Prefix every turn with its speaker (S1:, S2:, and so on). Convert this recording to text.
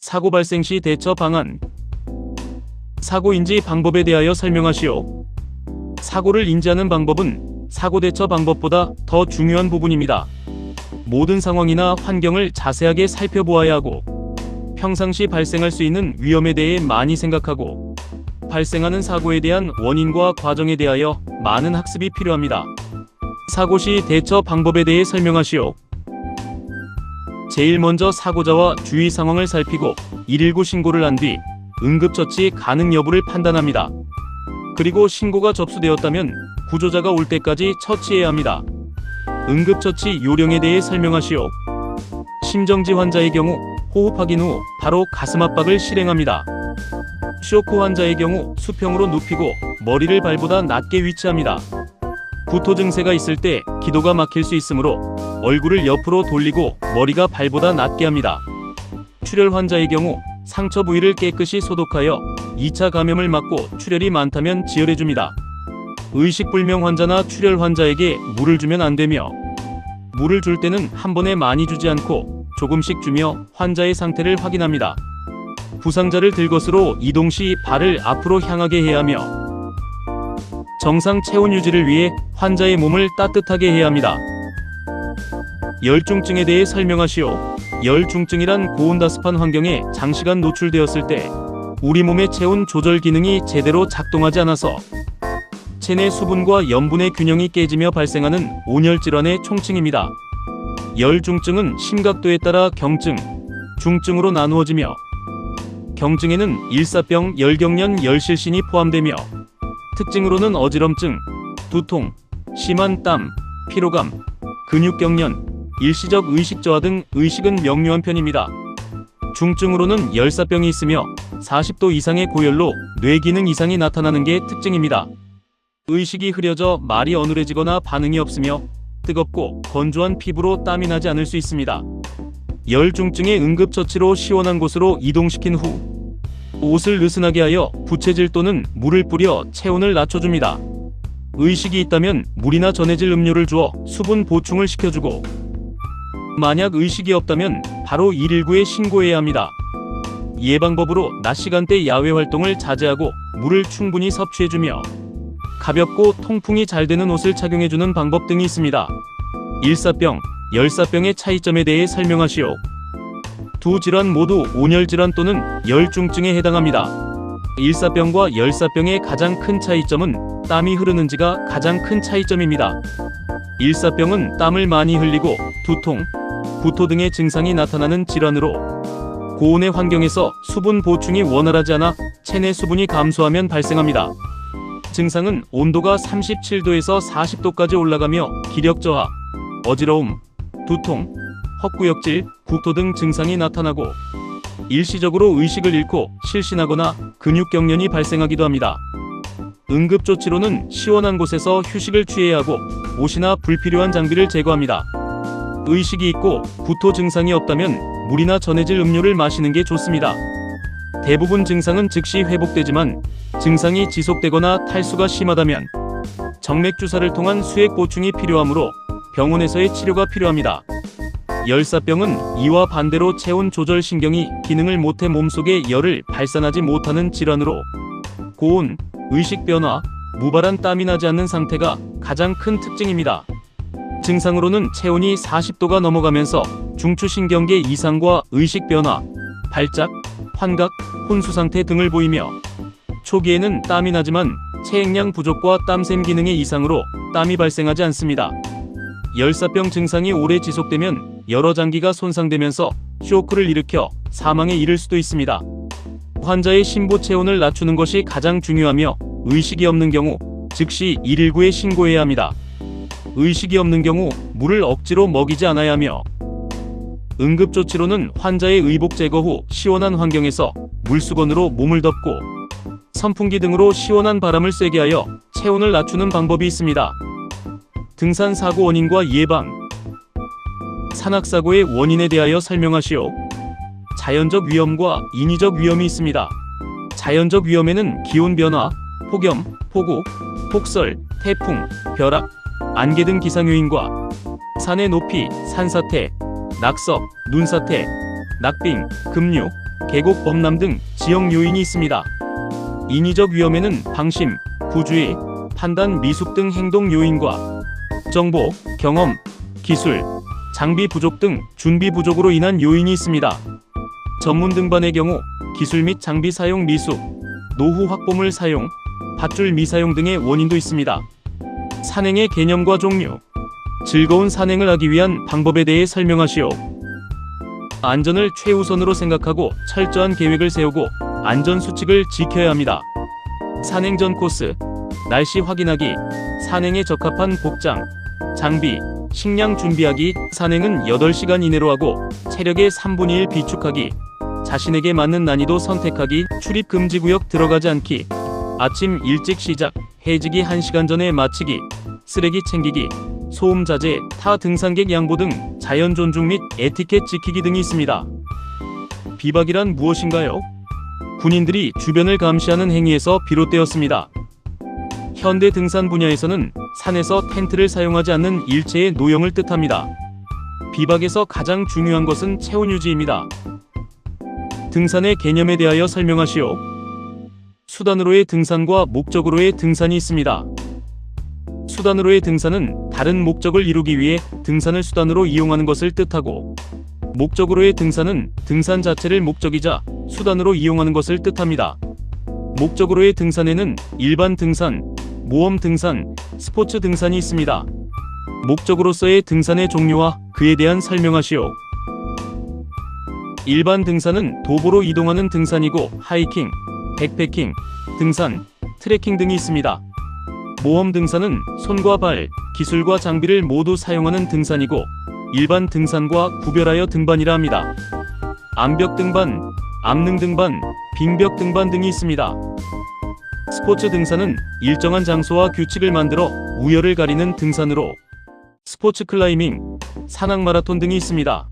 S1: 사고 발생 시 대처 방안. 사고 인지 방법에 대하여 설명하시오. 사고를 인지하는 방법은 사고 대처 방법보다 더 중요한 부분입니다. 모든 상황이나 환경을 자세하게 살펴보아야 하고, 평상시 발생할 수 있는 위험에 대해 많이 생각하고, 발생하는 사고에 대한 원인과 과정에 대하여 많은 학습이 필요합니다. 사고 시 대처 방법에 대해 설명하시오. 제일 먼저 사고자와 주위 상황을 살피고 119 신고를 한 뒤 응급처치 가능 여부를 판단합니다. 그리고 신고가 접수되었다면 구조자가 올 때까지 처치해야 합니다. 응급처치 요령에 대해 설명하시오. 심정지 환자의 경우 호흡 확인 후 바로 가슴 압박을 실행합니다. 쇼크 환자의 경우 수평으로 눕히고 머리를 발보다 낮게 위치합니다. 구토 증세가 있을 때 기도가 막힐 수 있으므로 얼굴을 옆으로 돌리고 머리가 발보다 낮게 합니다. 출혈 환자의 경우 상처 부위를 깨끗이 소독하여 2차 감염을 막고 출혈이 많다면 지혈해줍니다. 의식불명 환자나 출혈 환자에게 물을 주면 안되며, 물을 줄 때는 한 번에 많이 주지 않고 조금씩 주며 환자의 상태를 확인합니다. 부상자를 들 것으로 이동 시 발을 앞으로 향하게 해야 하며, 정상 체온 유지를 위해 환자의 몸을 따뜻하게 해야 합니다. 열중증에 대해 설명하시오. 열중증이란 고온다습한 환경에 장시간 노출되었을 때 우리 몸의 체온 조절 기능이 제대로 작동하지 않아서 체내 수분과 염분의 균형이 깨지며 발생하는 온열 질환의 총칭입니다. 열중증은 심각도에 따라 경증, 중증으로 나누어지며, 경증에는 일사병, 열경련, 열실신이 포함되며, 특징으로는 어지럼증, 두통, 심한 땀, 피로감, 근육경련, 일시적 의식 저하 등 의식은 명료한 편입니다. 중증으로는 열사병이 있으며 40도 이상의 고열로 뇌기능 이상이 나타나는 게 특징입니다. 의식이 흐려져 말이 어눌해지거나 반응이 없으며 뜨겁고 건조한 피부로 땀이 나지 않을 수 있습니다. 열중증의 응급처치로 시원한 곳으로 이동시킨 후 옷을 느슨하게 하여 부채질 또는 물을 뿌려 체온을 낮춰줍니다. 의식이 있다면 물이나 전해질 음료를 주어 수분 보충을 시켜주고, 만약 의식이 없다면 바로 119에 신고해야 합니다. 예방법으로 낮 시간대 야외 활동을 자제하고 물을 충분히 섭취해주며 가볍고 통풍이 잘 되는 옷을 착용해주는 방법 등이 있습니다. 일사병, 열사병의 차이점에 대해 설명하시오. 두 질환 모두 온열질환 또는 열중증에 해당합니다. 일사병과 열사병의 가장 큰 차이점은 땀이 흐르는지가 가장 큰 차이점입니다. 일사병은 땀을 많이 흘리고 두통, 구토 등의 증상이 나타나는 질환으로 고온의 환경에서 수분 보충이 원활하지 않아 체내 수분이 감소하면 발생합니다. 증상은 온도가 37도에서 40도까지 올라가며 기력 저하, 어지러움, 두통, 헛구역질, 구토 등 증상이 나타나고 일시적으로 의식을 잃고 실신하거나 근육경련이 발생하기도 합니다. 응급조치로는 시원한 곳에서 휴식을 취해야 하고 옷이나 불필요한 장비를 제거합니다. 의식이 있고 구토 증상이 없다면 물이나 전해질 음료를 마시는 게 좋습니다. 대부분 증상은 즉시 회복되지만 증상이 지속되거나 탈수가 심하다면 정맥주사를 통한 수액 보충이 필요하므로 병원에서의 치료가 필요합니다. 열사병은 이와 반대로 체온 조절 신경이 기능을 못해 몸속에 열을 발산하지 못하는 질환으로 고온, 의식 변화, 무발한 땀이 나지 않는 상태가 가장 큰 특징입니다. 증상으로는 체온이 40도가 넘어가면서 중추신경계 이상과 의식 변화, 발작, 환각, 혼수 상태 등을 보이며, 초기에는 땀이 나지만 체액량 부족과 땀샘 기능의 이상으로 땀이 발생하지 않습니다. 열사병 증상이 오래 지속되면 여러 장기가 손상되면서 쇼크를 일으켜 사망에 이를 수도 있습니다. 환자의 심부 체온을 낮추는 것이 가장 중요하며, 의식이 없는 경우 즉시 119에 신고해야 합니다. 의식이 없는 경우 물을 억지로 먹이지 않아야 하며, 응급조치로는 환자의 의복 제거 후 시원한 환경에서 물수건으로 몸을 덮고 선풍기 등으로 시원한 바람을 쐬게 하여 체온을 낮추는 방법이 있습니다. 등산 사고 원인과 예방. 산악사고의 원인에 대하여 설명하시오. 자연적 위험과 인위적 위험이 있습니다. 자연적 위험에는 기온 변화, 폭염, 폭우, 폭설, 태풍, 벼락, 안개 등 기상 요인과 산의 높이, 산사태, 낙석, 눈사태, 낙빙, 급류, 계곡 범람 등 지역 요인이 있습니다. 인위적 위험에는 방심, 부주의, 판단 미숙 등 행동 요인과 정보, 경험, 기술, 장비 부족 등 준비 부족으로 인한 요인이 있습니다. 전문 등반의 경우 기술 및 장비 사용 미숙, 노후 확보물 사용, 밧줄 미사용 등의 원인도 있습니다. 산행의 개념과 종류, 즐거운 산행을 하기 위한 방법에 대해 설명하시오. 안전을 최우선으로 생각하고 철저한 계획을 세우고 안전 수칙을 지켜야 합니다. 산행 전 코스, 날씨 확인하기, 산행에 적합한 복장, 장비, 식량 준비하기. 산행은 8시간 이내로 하고 체력의 3분의 1 비축하기, 자신에게 맞는 난이도 선택하기, 출입 금지 구역 들어가지 않기, 아침 일찍 시작, 해지기 1시간 전에 마치기, 쓰레기 챙기기, 소음 자제, 타 등산객 양보 등 자연 존중 및 에티켓 지키기 등이 있습니다. 비박이란 무엇인가요? 군인들이 주변을 감시하는 행위에서 비롯되었습니다. 현대 등산 분야에서는 산에서 텐트를 사용하지 않는 일체의 노역을 뜻합니다. 비박에서 가장 중요한 것은 체온 유지입니다. 등산의 개념에 대하여 설명하시오. 수단으로의 등산과 목적으로의 등산이 있습니다. 수단으로의 등산은 다른 목적을 이루기 위해 등산을 수단으로 이용하는 것을 뜻하고, 목적으로의 등산은 등산 자체를 목적이자 수단으로 이용하는 것을 뜻합니다. 목적으로의 등산에는 일반 등산, 모험 등산, 스포츠 등산이 있습니다. 목적으로서의 등산의 종류와 그에 대한 설명하시오. 일반 등산은 도보로 이동하는 등산이고 하이킹, 백패킹, 등산, 트레킹 등이 있습니다. 모험 등산은 손과 발, 기술과 장비를 모두 사용하는 등산이고 일반 등산과 구별하여 등반이라 합니다. 암벽 등반, 암릉 등반, 빙벽 등반 등이 있습니다. 스포츠 등산은 일정한 장소와 규칙을 만들어 우열을 가리는 등산으로 스포츠 클라이밍, 산악 마라톤 등이 있습니다.